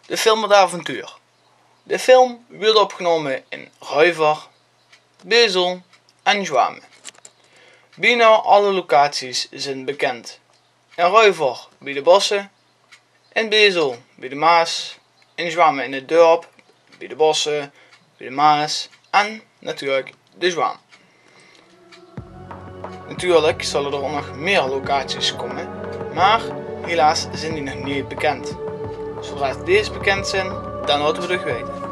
De film Het avontuur. De film werd opgenomen in Ruiver, Bezel en Zwamen. Bijna alle locaties zijn bekend. In Ruiver bij de bossen, in Bezel bij de Maas, in Zwamen in het dorp, bij de bossen, bij de Maas en natuurlijk de Zwaan. Natuurlijk zullen er ook nog meer locaties komen, maar helaas zijn die nog niet bekend. Zodra deze bekend zijn, dan laten we het weten.